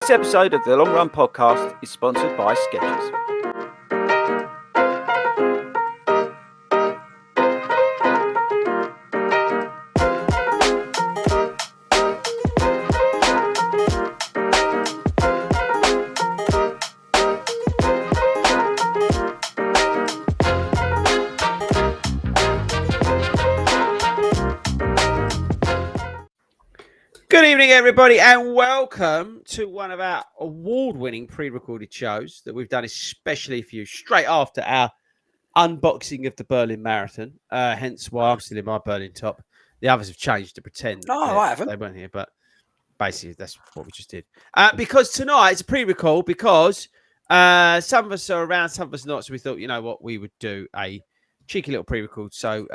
This episode of the Long Run Podcast is sponsored by Skechers. Good evening, everybody, and welcome to one of our award-winning pre-recorded shows that we've done especially for you straight after our unboxing of the Berlin Marathon. Hence why I'm still in my Berlin top. The others have changed to pretend I haven't. they weren't here, but basically that's what we just did. Because tonight it's a pre-record because some of us are around, some of us not. So we thought, you know what, we would do a cheeky little pre-record so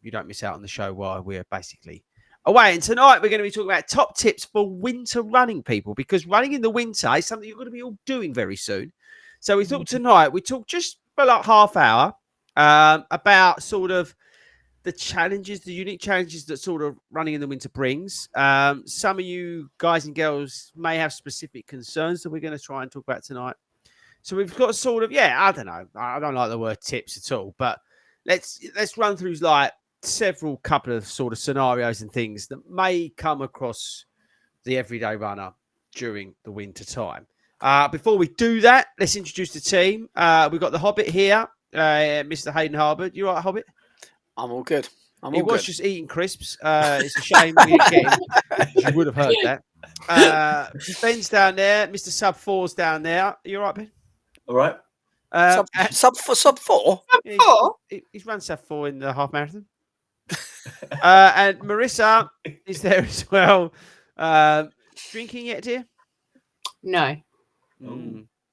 you don't miss out on the show while we're basically away. And tonight we're going to be talking about top tips for winter running, people, because running in the winter is something you're going to be all doing very soon. So we thought tonight we talk just for like half hour about sort of the challenges, the unique challenges that sort of running in the winter brings. Some of you guys and girls may have specific concerns that we're going to try and talk about tonight. So we've got sort of, I don't know. I don't like the word tips at all, but let's run through like several couple of sort of scenarios and things that may come across the everyday runner during the winter time. Before we do that, let's introduce the team. We've got the Hobbit here, Mr. Hayden Harbord. You all right, Hobbit? I'm all good. He was just eating crisps. It's a shame we didn't get him. You would have heard that. Ben's down there. Mr. Sub 4's down there. You all right, Ben? All right. Sub 4? He's run Sub 4 in the half marathon. And Marissa is there as well. Drinking yet, dear? No.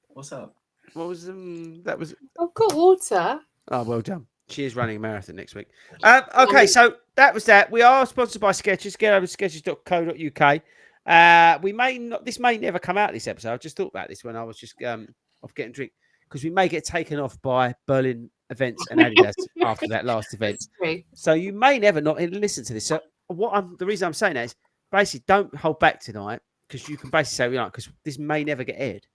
What's up? What was that? Was I've got water. Oh, well done. She is running a marathon next week. Okay, so that was that. We are sponsored by Skechers. Get over to skechers.co.uk. We may not. This may never come out this episode. I just thought about this when I was just off getting a drink because we may get taken off by Berlin Events and Adidas after that last event. So you may never not listen to this. So the reason I'm saying that is basically don't hold back tonight because you can basically say, because this may never get aired.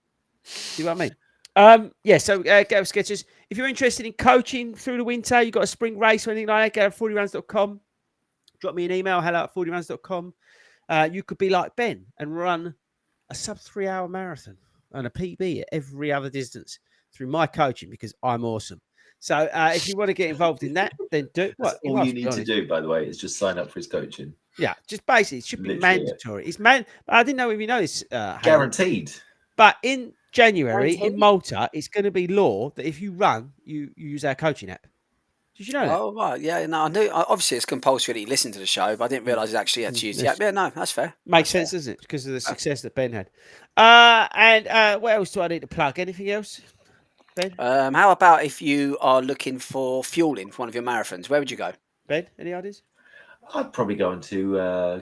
See what I mean? So get over Skechers. If you're interested in coaching through the winter, you've got a spring race or anything like that, go to FORDYruns.com. Drop me an email, hello@FORDYruns.com. You could be like Ben and run a sub 3 hour marathon and a PB at every other distance through my coaching because I'm awesome. So if you want to get involved in that, then do it. All you need to do, by the way, is just sign up for his coaching. Yeah, just basically, it should be mandatory. It's I didn't know if you know this. Guaranteed. But in January in Malta, it's going to be law that if you run, you use our coaching app. Did you know that? Oh, right. Yeah, no, I knew. Obviously, it's compulsory that you listen to the show, but I didn't realise it actually had to use the app. Yeah, no, that's fair. Makes sense, doesn't it? Because of the success that Ben had. And what else do I need to plug? Anything else, Ben? How about if you are looking for fueling for one of your marathons? Where would you go? Ben, any ideas? I'd probably go into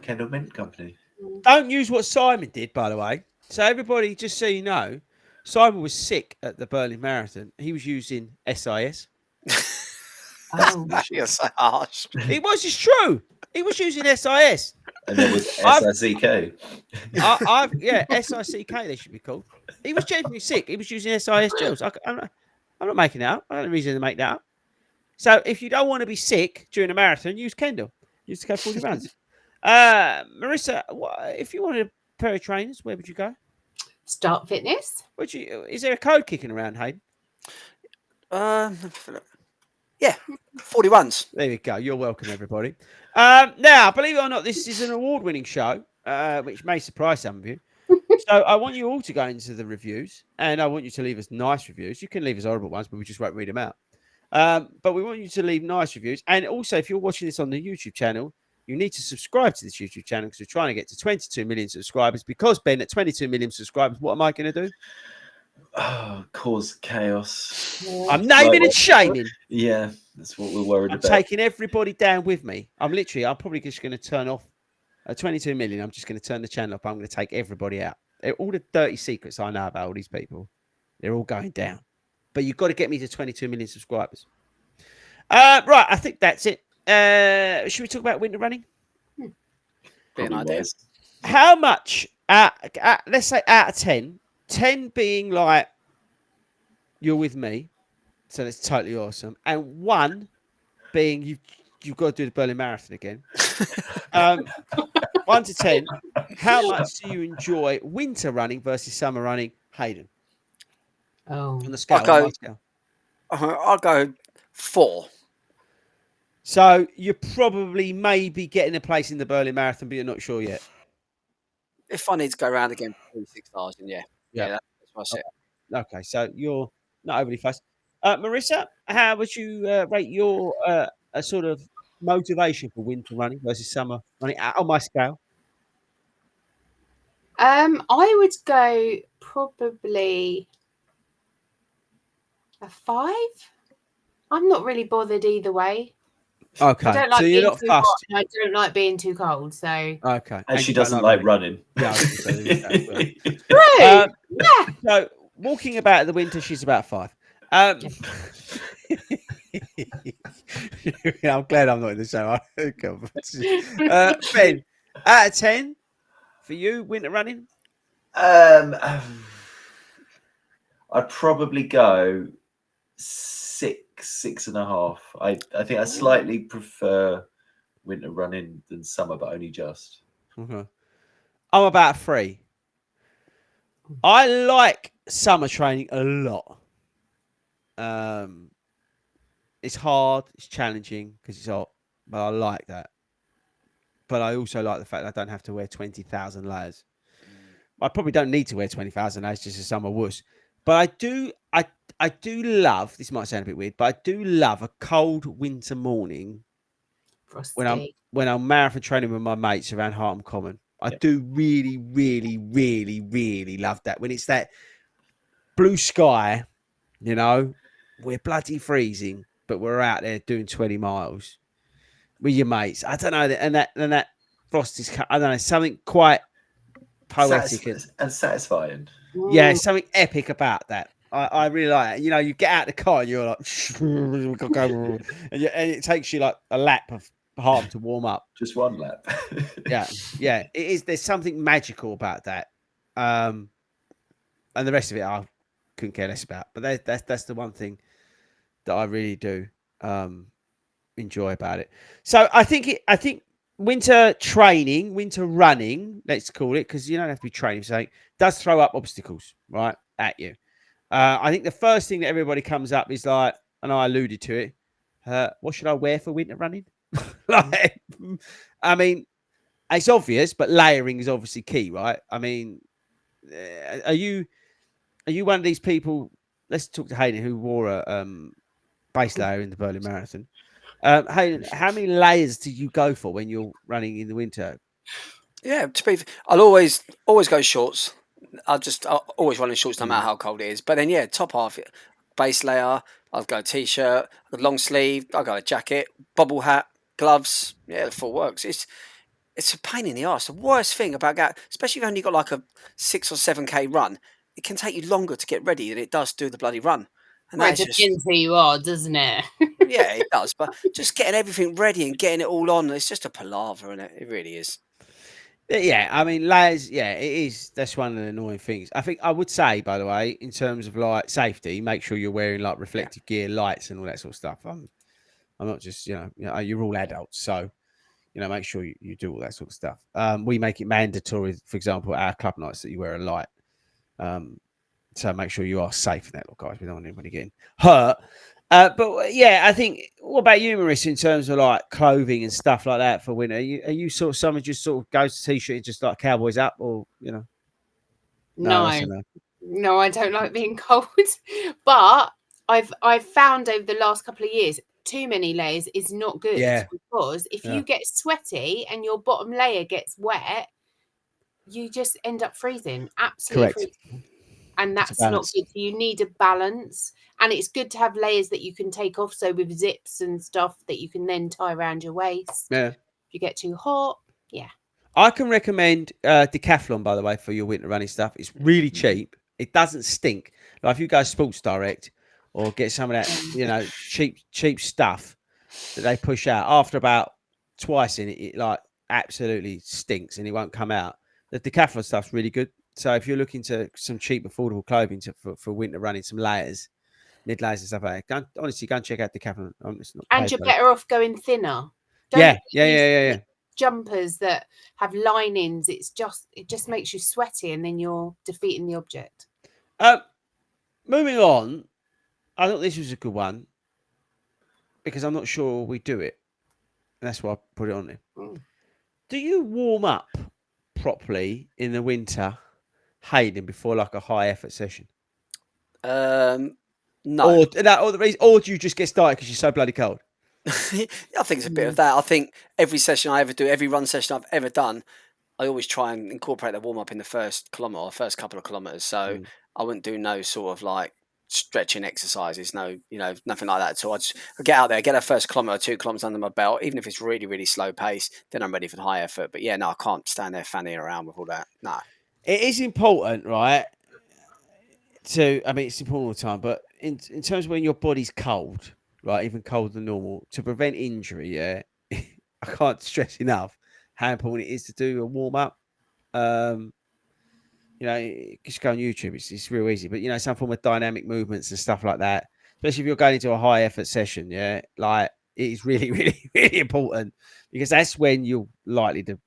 Kendall Mint Company. Don't use what Simon did, by the way. So everybody, just so you know, Simon was sick at the Berlin Marathon. He was using SIS. You're so harsh. It was just true. He was using SIS. And there was SICK. SICK they should be called. He was genuinely sick. He was using SIS gels. I'm not making that up. I don't have a reason to make that up. So if you don't want to be sick during a marathon, use Kendall. Use the code 40 runs. Marissa, if you wanted a pair of trainers, where would you go? Start Fitness. Is there a code kicking around, Hayden? Yeah, 40 runs. There we go. You're welcome, everybody. Now, believe it or not, this is an award-winning show, which may surprise some of you. So I want you all to go into the reviews, and I want you to leave us nice reviews. You can leave us horrible ones, but we just won't read them out. But we want you to leave nice reviews. And also, if you're watching this on the YouTube channel, you need to subscribe to this YouTube channel because we're trying to get to 22 million subscribers. Because, Ben, at 22 million subscribers, what am I going to do? Cause chaos. I'm naming and shaming. Yeah, that's what we're worried about. I'm taking everybody down with me. I'm probably just going to turn off at 22 million. I'm just going to turn the channel off. I'm going to take everybody out. All the dirty secrets I know about all these people, they're all going down. But you've got to get me to 22 million subscribers. Right, I think that's it. Should we talk about winter running? Bit an idea. How much let's say out of 10, 10 being like you're with me, so that's totally awesome, and 1 being you've got to do the Berlin Marathon again. 1 to 10, how much do you enjoy winter running versus summer running, Hayden? Oh. On the scale, I'll go- on my scale. I'll go 4. So you're probably maybe getting a place in the Berlin Marathon, but you're not sure yet. If I need to go around again for 6 hours, then yeah, Yeah. that's what I said. Okay, so you're not overly fussed. Marissa, how would you rate your a sort of motivation for winter running versus summer running on my scale? I would go probably a 5. I'm not really bothered either way. Okay, I don't like so you're being not too hot, fussed. and I don't like being too cold. So Okay, And she you don't doesn't like running. Yeah, I was gonna say, there is that as well. true. Yeah. So walking about in the winter, she's about 5. I'm glad I'm not in the show. Ben, out of 10 for you, winter running? I'd probably go 6.5. I think I slightly prefer winter running than summer, but only just. Okay. I'm about 3. I like summer training a lot. It's hard, it's challenging because it's hot, but I like that. But I also like the fact that I don't have to wear 20,000 layers. I probably don't need to wear 20,000 layers just as summer was. But I do love, this might sound a bit weird, but I do love a cold winter morning Frosty. when I'm marathon training with my mates around Hartham Common. I Yep. do really, really, really, really love that. When it's that blue sky, you know, we're bloody freezing, but we're out there doing 20 miles with your mates. I don't know. And that frost is, I don't know, something quite poetic. And satisfying. Yeah, something epic about that. I really like it. You know, you get out of the car and you're like, and it takes you like a lap of Hartham to warm up. Just one lap. Yeah, it is. There's something magical about that, and the rest of it I couldn't care less about. But that's the one thing that I really do enjoy about it. So I think winter training, winter running, let's call it, because you don't have to be training for something, does throw up obstacles right at you. I think the first thing that everybody comes up is like, and I alluded to it. What should I wear for winter running? Like, I mean, it's obvious, but layering is obviously key, right? I mean, are you one of these people? Let's talk to Hayden, who wore a base layer in the Berlin Marathon. Hayden, how many layers do you go for when you're running in the winter? Yeah, I'll always go shorts. I'll always run in shorts no matter how cold it is. But then yeah, top half, base layer. I'll go t-shirt, a long sleeve. I'll go a jacket, bobble hat, gloves. Yeah, the full works. It's a pain in the arse. The worst thing about that, especially if you've only got like a 6 or 7K run, it can take you longer to get ready than it does do the bloody run. And Well, it that is depends who you are, doesn't it? yeah, it does. But just getting everything ready and getting it all on, it's just a palaver, isn't it? It really is. Yeah, I mean, layers, yeah, it is. That's one of the annoying things. I think I would say, by the way, in terms of like safety, make sure you're wearing like reflective gear, lights, and all that sort of stuff. I'm not just, you're all adults. So, make sure you do all that sort of stuff. We make it mandatory, for example, at our club nights that you wear a light. So make sure you are safe in that, look, guys. We don't want anybody getting hurt. But yeah, I think. What about you, Marissa, in terms of like clothing and stuff like that for winter? Are you sort of someone just sort of goes to t-shirt and just like cowboys up, or No, that's a no. No, I don't like being cold. But I've found over the last couple of years, too many layers is not good. Yeah. Because if you get sweaty and your bottom layer gets wet, you just end up freezing. Absolutely Correct. freezing. And that's not balance. good. You need a balance. And it's good to have layers that you can take off. So with zips and stuff that you can then tie around your waist. Yeah. If you get too hot, yeah. I can recommend Decathlon, by the way, for your winter running stuff. It's really cheap. It doesn't stink. Like if you go Sports Direct or get some of that, cheap stuff that they push out, after about twice in it, it like absolutely stinks and it won't come out. the decathlon stuff's really good. So if you're looking to some cheap, affordable clothing for winter running, some layers, mid layers and stuff like that, honestly, go and check out Decathlon. It's not And paid you're for. better off going thinner. Yeah, get these yeah. jumpers that have linings. It just makes you sweaty, and then you're defeating the object. Moving on, I thought this was a good one because I'm not sure we do it. And that's why I put it on there. Do you warm up properly in the winter, Hayden, before like a high effort session? No. Or do you just get started because you're so bloody cold? I think it's a bit of that. I think every session I ever do, every run session I've ever done, I always try and incorporate the warm up in the first kilometre or first couple of kilometres. So I wouldn't do no sort of like stretching exercises, no, nothing like that at all. I get out there, get a first kilometre or 2 kilometres under my belt, even if it's really, really slow pace, then I'm ready for the high effort. But yeah, no, I can't stand there fanning around with all that. No. It is important, right? It's important all the time, but in terms of when your body's cold, right, even colder than normal, to prevent injury, I can't stress enough how important it is to do a warm up. Just go on YouTube. It's real easy, but some form of dynamic movements and stuff like that. Especially if you're going into a high effort session, like it is really, really, really important because that's when you're likely to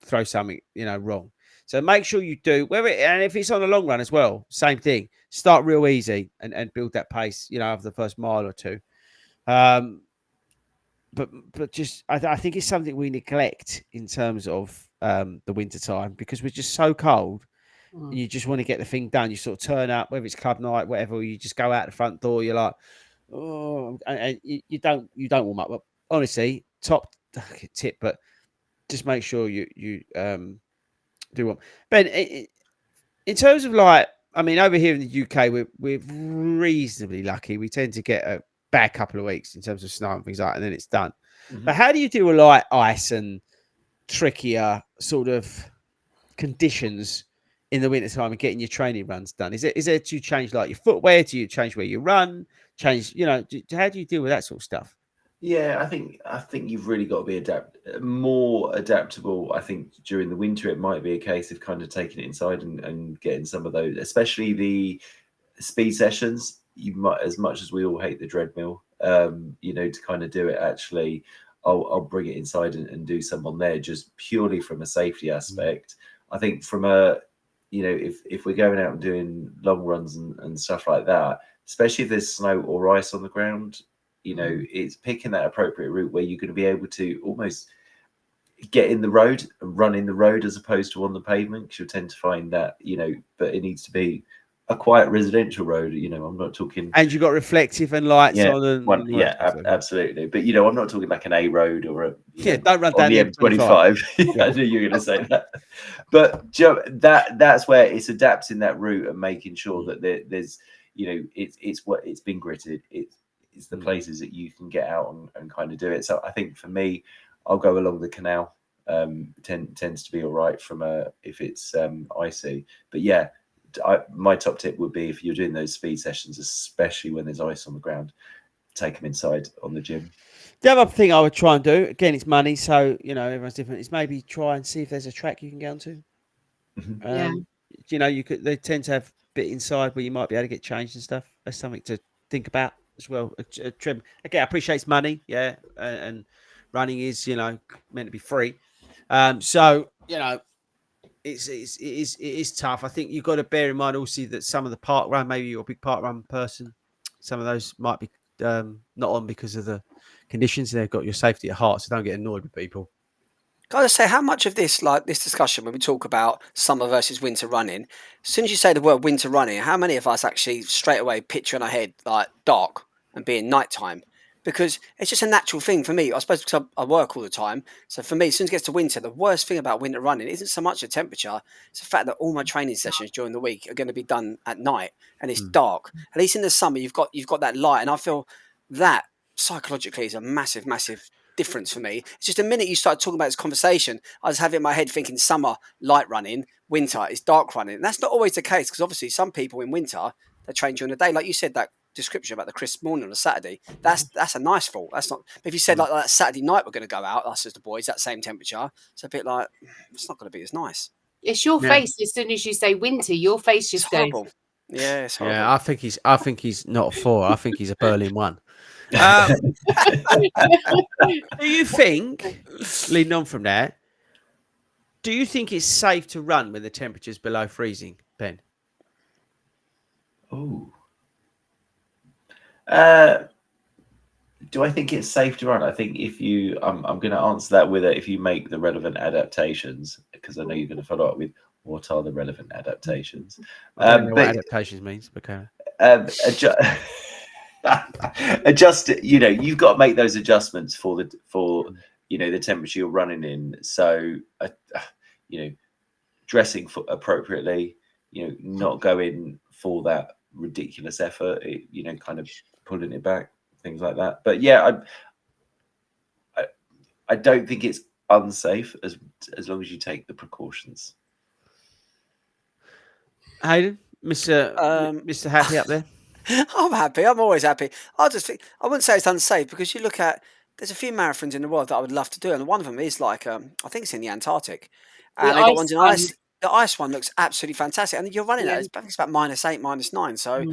throw something, wrong. So make sure you do. And if it's on a long run as well, same thing. Start real easy and build that pace, over the first mile or two. But just I think it's something we neglect in terms of the winter time because we're just so cold. And you just want to get the thing done. You sort of turn up, whether it's club night, whatever. Or you just go out the front door. You're like, oh, and you don't warm up. But honestly, top tip, but just make sure you do one. Ben, in terms of over here in the UK, we're reasonably lucky. We tend to get a bad couple of weeks in terms of snow and things like that, and then it's done. But how do you deal with like ice and trickier sort of conditions in the winter time and getting your training runs done? Is there do you change like your footwear? Do you change where you run? Change, how do you deal with that sort of stuff? Yeah, I think you've really got to be more adaptable. I think during the winter it might be a case of kind of taking it inside and getting some of those, especially the speed sessions. You might, as much as we all hate the treadmill, to kind of do it. Actually, I'll bring it inside and do some on there, just purely from a safety aspect. I think from if we're going out and doing long runs and stuff like that, especially if there's snow or ice on the ground. It's picking that appropriate route where you're going to be able to almost get in the road and run in the road as opposed to on the pavement, because you'll tend to find that, but it needs to be a quiet residential road. I'm not talking. And you've got reflective and lights on. Absolutely. But, I'm not talking like an A road or don't run down the M25. I knew you were going to say that. But that's where it's adapting that route and making sure that there's, it's been gritted. It's the places that you can get out and kind of do it. So I think for me, I'll go along the canal. Tends to be all right if it's icy. But yeah, my top tip would be if you're doing those speed sessions, especially when there's ice on the ground, take them inside on the gym. The other thing I would try and do, again, it's money, so everyone's different, is maybe try and see if there's a track you can get onto. They tend to have a bit inside where you might be able to get changed and stuff. That's something to think about as well. A trim. Again, I appreciate it's money, and running is meant to be free. So it is tough. I think you've got to bear in mind also that some of the park run, maybe you're a big park run person, some of those might be not on because of the conditions. They've got your safety at heart, so don't get annoyed with people. Can I say how much of this discussion when we talk about summer versus winter running, as soon as you say the word winter running, how many of us actually straight away picture in our head like dark and being nighttime? Because it's just a natural thing for me. I suppose because I work all the time. So for me, as soon as it gets to winter, the worst thing about winter running isn't so much the temperature. It's the fact that all my training sessions during the week are going to be done at night and it's dark. At least in the summer, you've got that light. And I feel that psychologically is a massive, massive difference for me. It's just the minute you start talking about this conversation, I just have it in my head thinking summer, light running, winter is dark running. And that's not always the case because obviously some people in winter, they train during the day. Like you said, that description about the crisp morning on a Saturday, that's a nice thought. That's not. But if you said like that Saturday night we're going to go out, us as the boys, that same temperature, it's a bit like it's not going to be as nice. It's your Yeah. face as soon as you say winter. Your face It's just goes. horrible. Yeah, it's horrible. Yeah, I think he's not a 4. I think he's a Berlin 1. Do you think, leading on from there, do you think it's safe to run when the temperature's below freezing, Ben? Oh. Do I think it's safe to run? I think if you, I'm going to answer that with if you make the relevant adaptations, because I know you're going to follow up with what are the relevant adaptations. I don't know what adaptations means, but adjust it. You know, you've got to make those adjustments for the temperature you're running in. So, dressing appropriately. Not going for that ridiculous effort. Kind of pulling it back, things like that. But yeah, I don't think it's unsafe as long as you take the precautions. Hayden, Mr. Happy up there. I'm happy. I'm always happy. I just think I wouldn't say it's unsafe because you look at there's a few marathons in the world that I would love to do, and one of them is like I think it's in the Antarctic, and they got ones in ice. The ice one looks absolutely fantastic, and you're running it. I think it's about -8, -9. So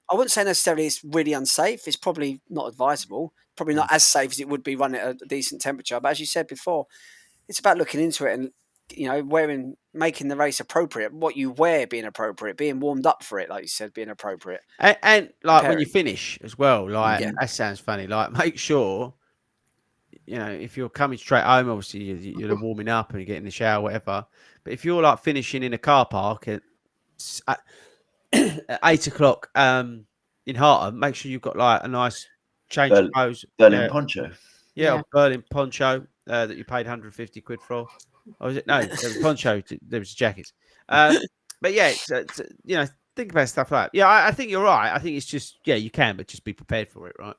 I wouldn't say necessarily it's really unsafe. It's probably not advisable. Probably not as safe as it would be running at a decent temperature. But as you said before, it's about looking into it and making the race appropriate. What you wear being appropriate, being warmed up for it, like you said, being appropriate. And like when you finish as well, like that sounds funny. Like make sure, if you're coming straight home, obviously you're warming up and you get in the shower, whatever. But if you're like finishing in a car park at 8 o'clock in Harlem, make sure you've got like a nice change of clothes. Berlin poncho. Yeah, Berlin poncho that you paid 150 quid for. Or was it? No, there was poncho. There was jackets. But yeah, think about stuff like that. Yeah, I think you're right. I think it's just, you can, but just be prepared for it, right?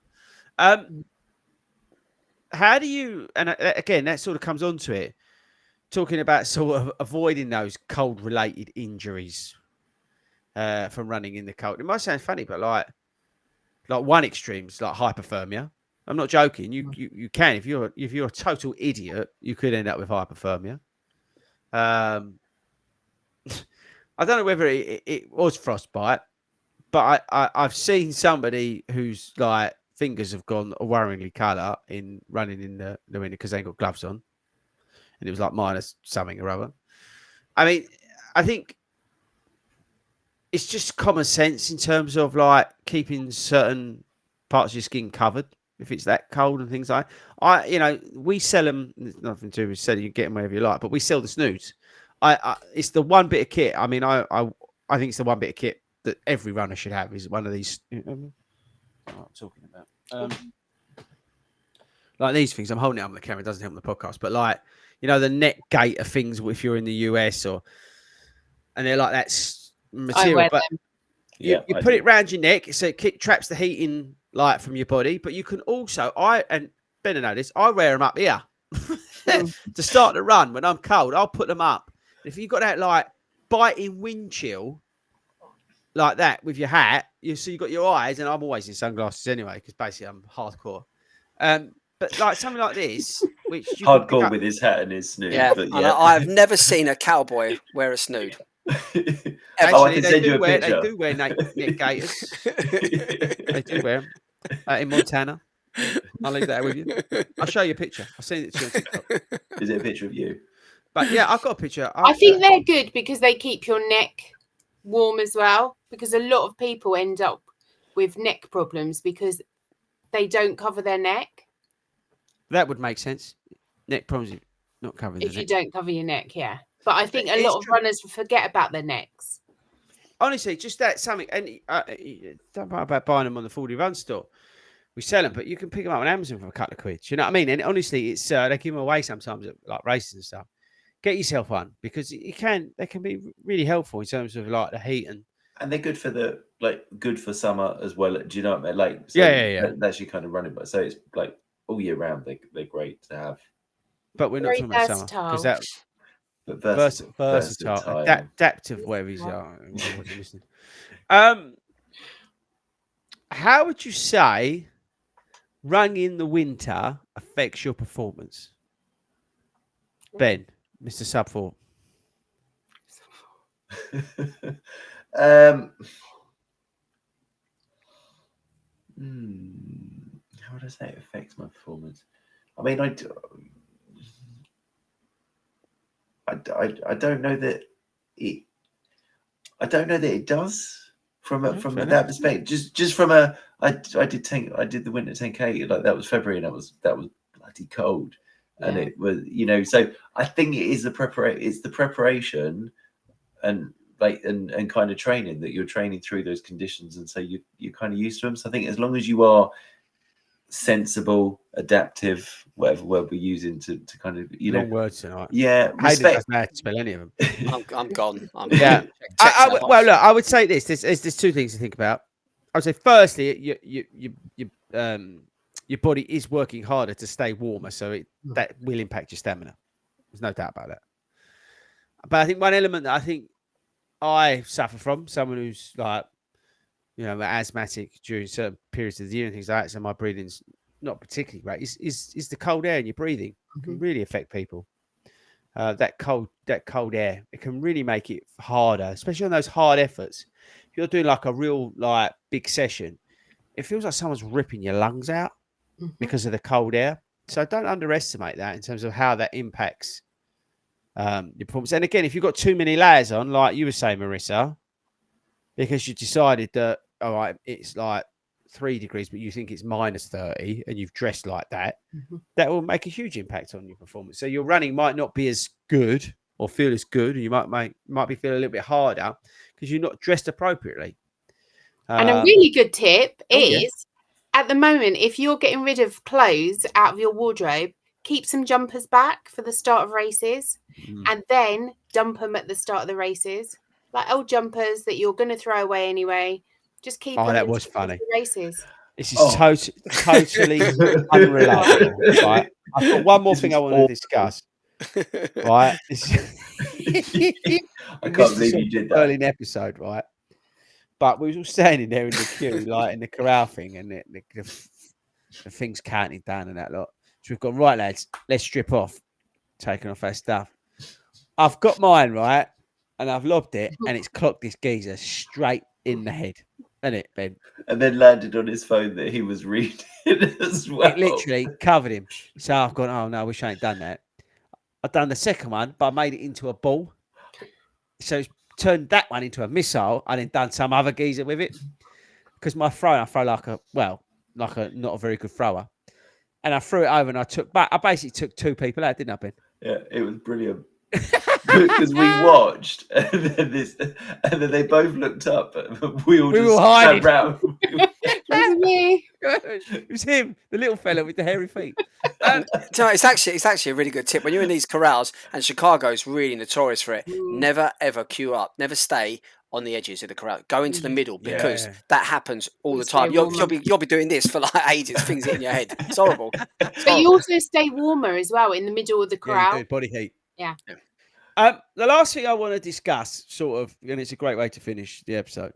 How do you, and again, that sort of comes onto it, talking about sort of avoiding those cold-related injuries from running in the cold. It might sound funny, but like one extreme is like hypothermia. I'm not joking. You can, if you're a total idiot, you could end up with hypothermia. I don't know whether it was frostbite, but I've seen somebody whose like fingers have gone a worryingly colour in running in the winter because they ain't got gloves on, and it was like minus something or other. I mean, I think it's just common sense in terms of like keeping certain parts of your skin covered if it's that cold and things like that. We sell them. There's nothing to do with selling. You get them wherever you like, but we sell the snoods. It's the one bit of kit. I mean, I think it's the one bit of kit that every runner should have. Is one of these. What I'm talking about. Like these things. I'm holding it up on the camera. It doesn't help the podcast, but like the neck gaiter things. If you're in the US and they're like that material, but you put it around your neck so it traps the heat in like from your body. But you can also and better know this. I wear them up here to start the run when I'm cold. I'll put them up. If you've got that like biting wind chill like that with your hat, so you've got your eyes, and I'm always in sunglasses anyway because basically I'm hardcore. But like something like this, which you hardcore with his hat and his snood. Yeah, but I've never seen a cowboy wear a snood. Actually, I can send you a picture. They do wear neck gaiters. They do wear them in Montana. I'll leave that with you. I'll show you a picture. I'll send it to you on TikTok. Is it a picture of you? But yeah, I've got a picture. I think they're good because they keep your neck warm as well. Because a lot of people end up with neck problems because they don't cover their neck. That would make sense. Neck problems not covering if you don't cover your neck, yeah. But I think a lot of runners forget about their necks. Honestly, just that something. And don't worry about buying them on the FORDY Run store. We sell them, but you can pick them up on Amazon for a couple of quid. You know what I mean? And honestly, it's they give them away sometimes at like races and stuff. Get yourself one because they can be really helpful in terms of like the heat and they're good for good for summer as well. Do you know what I mean? Like that's your kind of running, but so it's like all year round. They're great to have. But we're not talking about summer because that. But versatile, adaptive, whatever he's listening. How would you say running in the winter affects your performance? Ben, Mr. Sub 4. How would I say it affects my performance? I mean, I don't know that it. I don't know that it does from that perspective. Just from a. I did the winter 10K, like that was February, and that was bloody cold, and it was, So I think it is the preparation. It's the preparation, and and kind of training that you're training through those conditions, and so you're kind of used to them. So I think as long as you are sensible, adaptive, whatever word we're using to kind of long words tonight. Yeah, Hayden doesn't know how to spell any of them. I'm gone. Yeah. Well, look, I would say this. There's two things to think about. I would say, firstly, your body is working harder to stay warmer, so that will impact your stamina. There's no doubt about that. But I think one element that I think I suffer from, someone who's like, asthmatic during certain periods of the year and things like that, so my breathing's not particularly great, is the cold air in your breathing. It can really affect people. That cold air, it can really make it harder, especially on those hard efforts. If you're doing like a real big session, it feels like someone's ripping your lungs out because of the cold air. So don't underestimate that in terms of how that impacts your performance. And again, if you've got too many layers on, like you were saying, Marissa, because you decided that, all right, it's like 3 degrees, but you think it's minus 30 and you've dressed like that, that will make a huge impact on your performance. So your running might not be as good or feel as good, and you might be feeling a little bit harder because you're not dressed appropriately. And a really good tip is, at the moment, if you're getting rid of clothes out of your wardrobe, keep some jumpers back for the start of races and then dump them at the start of the races. Like old jumpers that you're going to throw away anyway. Just keep them. That was funny. The races. This is totally unreliable. Right? I've got one more thing I want to discuss. Right? I can't believe you did that. Early in the episode, right? But we was all standing there in the queue, like in the Corral thing, and the thing's counting down and that lot. So we've gone, right, lads, let's strip off, taking off our stuff. I've got mine, right? And I've lobbed it, and it's clocked this geezer straight in the head. Isn't it, Ben? And then landed on his phone that he was reading as well. It literally covered him. So I've gone, oh no, I wish I ain't done that. I've done the second one, but I made it into a ball. So it's turned that one into a missile and then done some other geezer with it. Because I throw like a not a very good thrower. And I threw it over and I basically took 2 people out, didn't I, Ben? Yeah, it was brilliant. Because we watched and then they both looked up, but we all just hiding around. It was him, the little fella with the hairy feet. It's actually a really good tip when you're in these corrals, and Chicago's really notorious for it. Never ever queue up, never stay on the edges of the corral. Go into the middle because that happens all the time. You'll be doing this for like ages, things hitting your head. It's horrible. But you also stay warmer as well in the middle of the corral. Yeah, body heat. Yeah. The last thing I want to discuss, sort of, and it's a great way to finish the episode,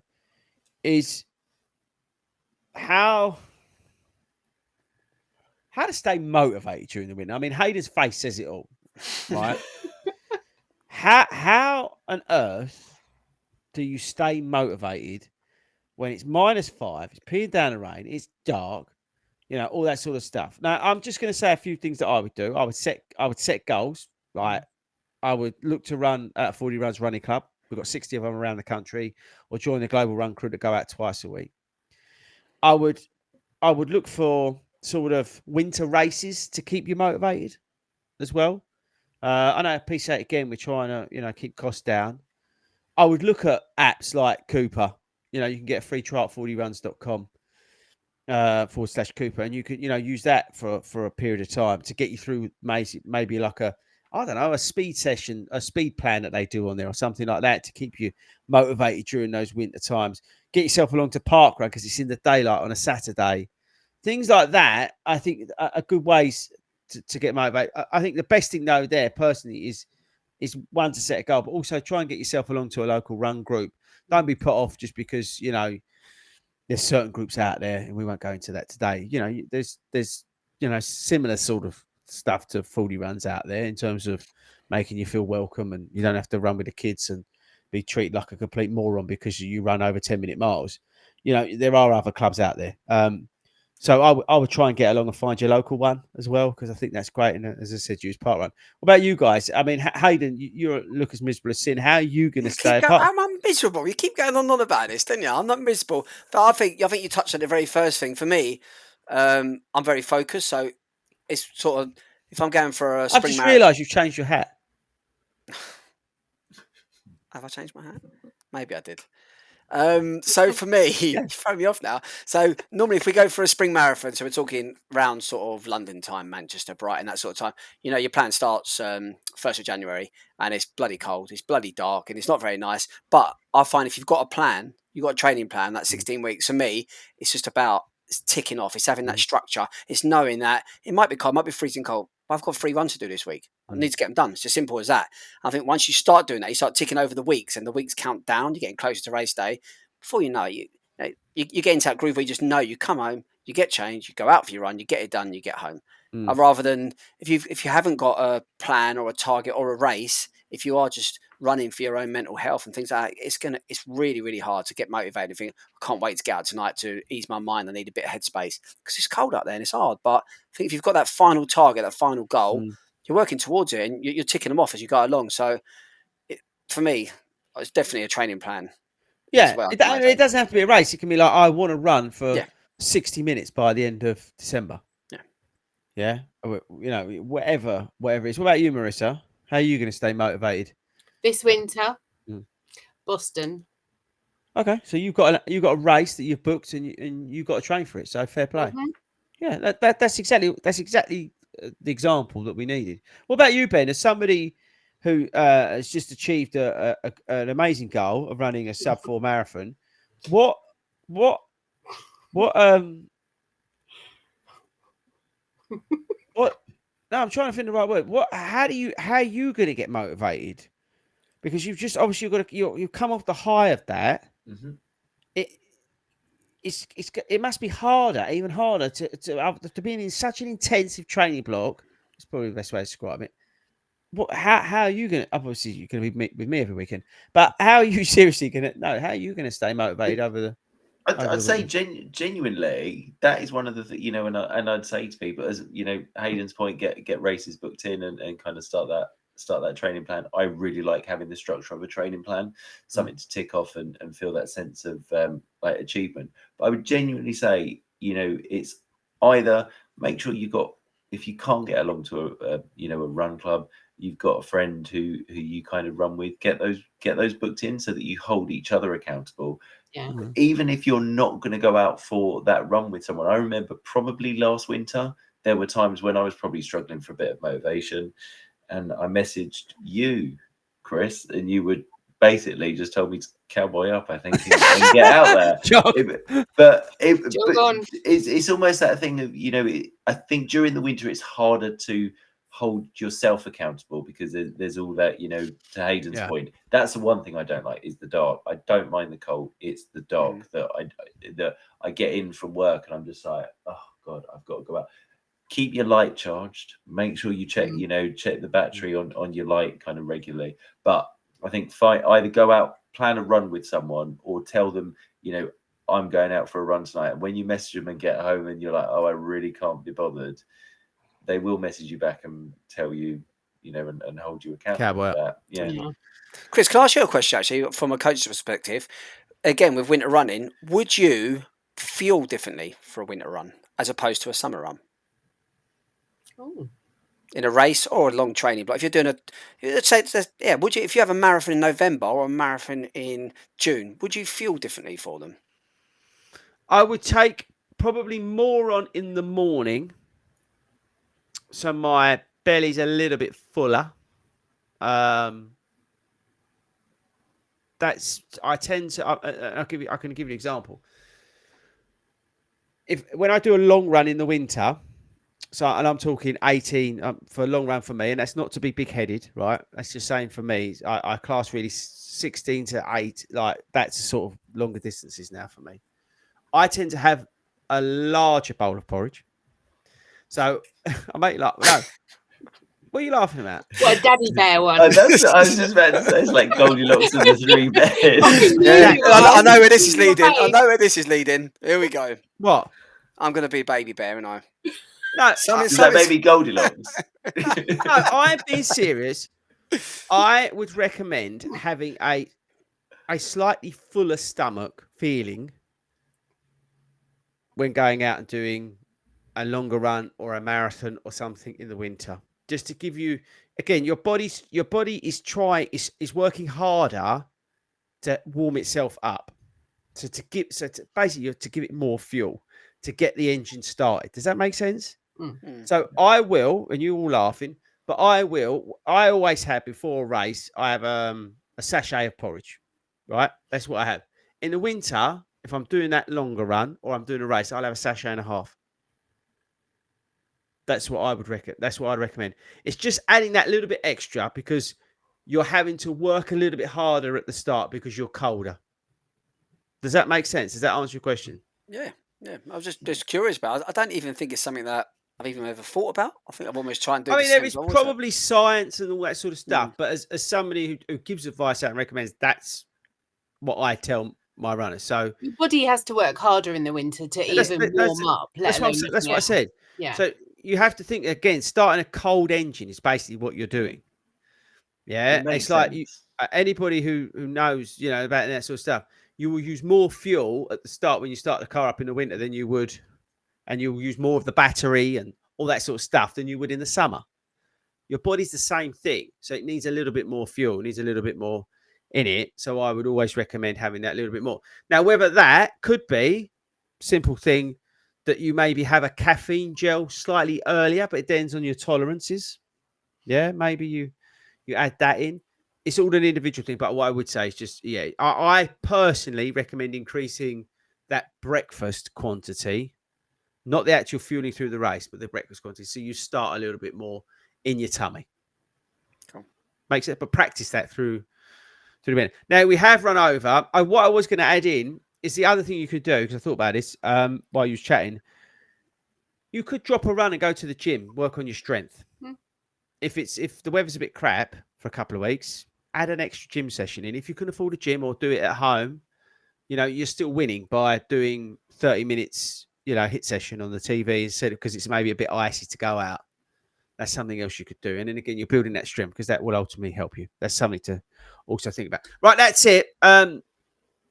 is how to stay motivated during the winter. I mean, Hayden's face says it all, right? How on earth do you stay motivated when it's -5, it's peeing down the rain, it's dark, all that sort of stuff? Now, I'm just going to say a few things that I would do. I would set goals, right? I would look to run at FORDY Runs Running Club. We've got 60 of them around the country, or join the global run crew that go out twice a week. I would look for sort of winter races to keep you motivated as well. I know, I appreciate, again, we're trying to, keep costs down. I would look at apps like Cooper. You can get a free trial at fordyruns.com /Cooper. And you can, use that for a period of time to get you through maybe like a speed session, a speed plan that they do on there or something like that to keep you motivated during those winter times. Get yourself along to parkrun because it's in the daylight on a Saturday. Things like that, I think, are good ways to get motivated. I think the best thing, though, there personally is one, to set a goal, but also try and get yourself along to a local run group. Don't be put off just because, there's certain groups out there, and we won't go into that today. There's similar sort of stuff to FORDY Runs out there in terms of making you feel welcome, and you don't have to run with the kids and be treated like a complete moron because you run over 10-minute miles. You know, there are other clubs out there. So I would try and get along and find your local one as well, because I think that's great. And as I said, you as part run. What about you guys? I mean, Hayden, you look as miserable as sin. How are you going to stay apart? I'm miserable. You keep going on about this, don't you? I'm not miserable, but I think you touched on the very first thing. For me, I'm very focused, so it's sort of if I'm going for a I've spring just marathon. realised you've changed your hat. Have I changed my hat? Maybe I did. So for me, you throw me off now. So normally, if we go for a spring marathon, so we're talking round sort of London time, Manchester, Brighton, that sort of time. You know, your plan starts 1st of January, and it's bloody cold, it's bloody dark, and it's not very nice. But I find if you've got a plan, you've got a training plan. That's 16 weeks. For me, it's just about ticking off. It's having that structure. It's knowing that it might be cold, might be freezing cold. But I've got 3 runs to do this week. I need to get them done. It's as simple as that. I think once you start doing that, you start ticking over the weeks, and the weeks count down. You're getting closer to race day. Before you know it, you get into that groove where you just know you come home, you get changed, you go out for your run, you get it done, you get home. Rather than if you haven't got a plan or a target or a race, if you are just running for your own mental health and things like that, it's really, really hard to get motivated and think, I can't wait to get out tonight to ease my mind. I need a bit of headspace because it's cold out there and it's hard. But I think if you've got that final target, that final goal, you're working towards it and you're ticking them off as you go along. So for me, it's definitely a training plan. Yeah, it doesn't have to be a race. It can be like, I want to run for 60 minutes by the end of December. Yeah. You know, whatever it is. What about you, Marissa? How are you going to stay motivated this winter? Boston. Okay, so you've got a race that you've booked and you've got to train for it. So fair play. Yeah, that's exactly the example that we needed. What about you, Ben? As somebody who has just achieved an amazing goal of running a sub-4 marathon, what what no, I'm trying to find the right word. How are you going to get motivated? Because you've just obviously you've come off the high of that. It must be harder, even harder to be in such an intensive training block. It's probably the best way to describe it. How are you going to? Obviously, you're going to be with me every weekend, but how are you seriously going to? No, how are you going to stay motivated over the? I'd say genuinely, that is one of the you know, and I'd say to people, as you know, Hayden's point, get races booked in and kind of start that training plan. I really like having the structure of a training plan, something to tick off and feel that sense of like achievement. But I would genuinely say, you know, it's either make sure if you can't get along to a run club, you've got a friend who you kind of run with, get those booked in so that you hold each other accountable. Yeah. Even if you're not going to go out for that run with someone. I remember probably last winter, there were times when I was probably struggling for a bit of motivation. And I messaged you, Chris, and you would basically just told me to cowboy up, I think, and get out there. But it's almost that thing of, you know, I think during the winter it's harder to hold yourself accountable because there's all that, you know, to Hayden's point. That's the one thing I don't like is the dark. I don't mind the cold. It's the dark that I get in from work and I'm just like, oh God, I've got to go out. Keep your light charged. Make sure you check the battery on your light kind of regularly. But I think either go out, plan a run with someone, or tell them, you know, I'm going out for a run tonight. And when you message them and get home and you're like, oh, I really can't be bothered, they will message you back and tell you, you know, and hold you accountable for that. Yeah. Chris, can I ask you a question actually from a coach's perspective? Again, with winter running, would you feel differently for a winter run as opposed to a summer run? In a race or a long training block, if you're doing would you, if you have a marathon in November or a marathon in June, would you feel differently for them? I would take probably more on in the morning, so my belly's a little bit fuller. I can give you an example. When I do a long run in the winter. And I'm talking 18 for a long run for me, and that's not to be big-headed, right? That's just saying for me, I class really 16 to 8, like that's sort of longer distances now for me. I tend to have a larger bowl of porridge. So I make What are you laughing at? What a daddy bear one. That's what I was just about to say. It's like Goldilocks and the Three Bears. Yeah, You I are. know where this is You're leading. I right. know where this is leading. Here we go. What? I'm going to be baby bear, and I. No, Is that maybe Goldilocks? no, I'm being serious. I would recommend having a slightly fuller stomach feeling when going out and doing a longer run or a marathon or something in the winter, just to give you, again, your body is working harder to warm itself up, basically to give it more fuel to get the engine started. Does that make sense? So I will, and you all laughing, but I always have, before a race, I have a sachet of porridge, right? That's what I have. In the winter, if I'm doing that longer run or I'm doing a race, I'll have a sachet and a half. That's what I would recommend. That's what I'd recommend. It's just adding that little bit extra because you're having to work a little bit harder at the start because you're colder. Does that make sense? Does that answer your question? Yeah. I was just curious about it. I don't even think it's something that I've even ever thought about. I think I've almost tried and do. I mean, there same is as always. probably science and all that sort of stuff, but as somebody who gives advice out and recommends, that's what I tell my runners. So Your body has to work harder in the winter to even warm up. That's what I said. Yeah. So you have to think, again, starting a cold engine is basically what you're doing. Yeah, it's like anybody who knows, about that sort of stuff. You will use more fuel at the start when you start the car up in the winter than you would, and you'll use more of the battery and all that sort of stuff than you would in the summer. Your body's the same thing, so it needs a little bit more fuel, needs a little bit more in it. So I would always recommend having that little bit more. Now, whether that could be simple thing that you maybe have a caffeine gel slightly earlier, but it depends on your tolerances. Yeah, maybe you add that in. It's all an individual thing, but what I would say is just, I personally recommend increasing that breakfast quantity, not the actual fueling through the race, but the breakfast quantity. So you start a little bit more in your tummy. Cool. Makes it, but practice that through the minute. Now we have run over. What I was going to add in is the other thing you could do, because I thought about this while you was chatting. You could drop a run and go to the gym, work on your strength. If the weather's a bit crap for a couple of weeks, add an extra gym session in. If you can afford a gym or do it at home, you're still winning by doing 30 minutes, hit session on the TV instead of, because it's maybe a bit icy to go out. That's something else you could do. And then again, you're building that strength because that will ultimately help you. That's something to also think about. Right, that's it.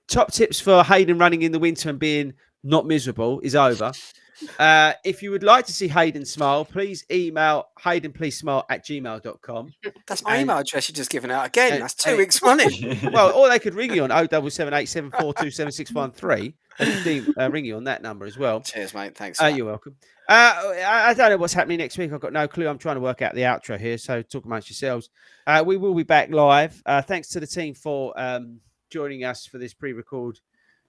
Top tips for Hayden running in the winter and being not miserable is over. If you would like to see Hayden smile, please email haydenpleasesmile@gmail.com. That's my email address you just given out again. That's 2 weeks running. Well, or they could ring you on 07787427613. They could ring you on that number as well. Cheers, mate. Thanks. You're welcome. I don't know what's happening next week. I've got no clue. I'm trying to work out the outro here. So talk amongst yourselves. We will be back live. Thanks to the team for joining us for this pre-record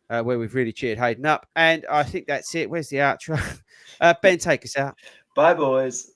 where we've really cheered Hayden up. And I think that's it. Where's the outro? Ben, take us out. Bye, boys.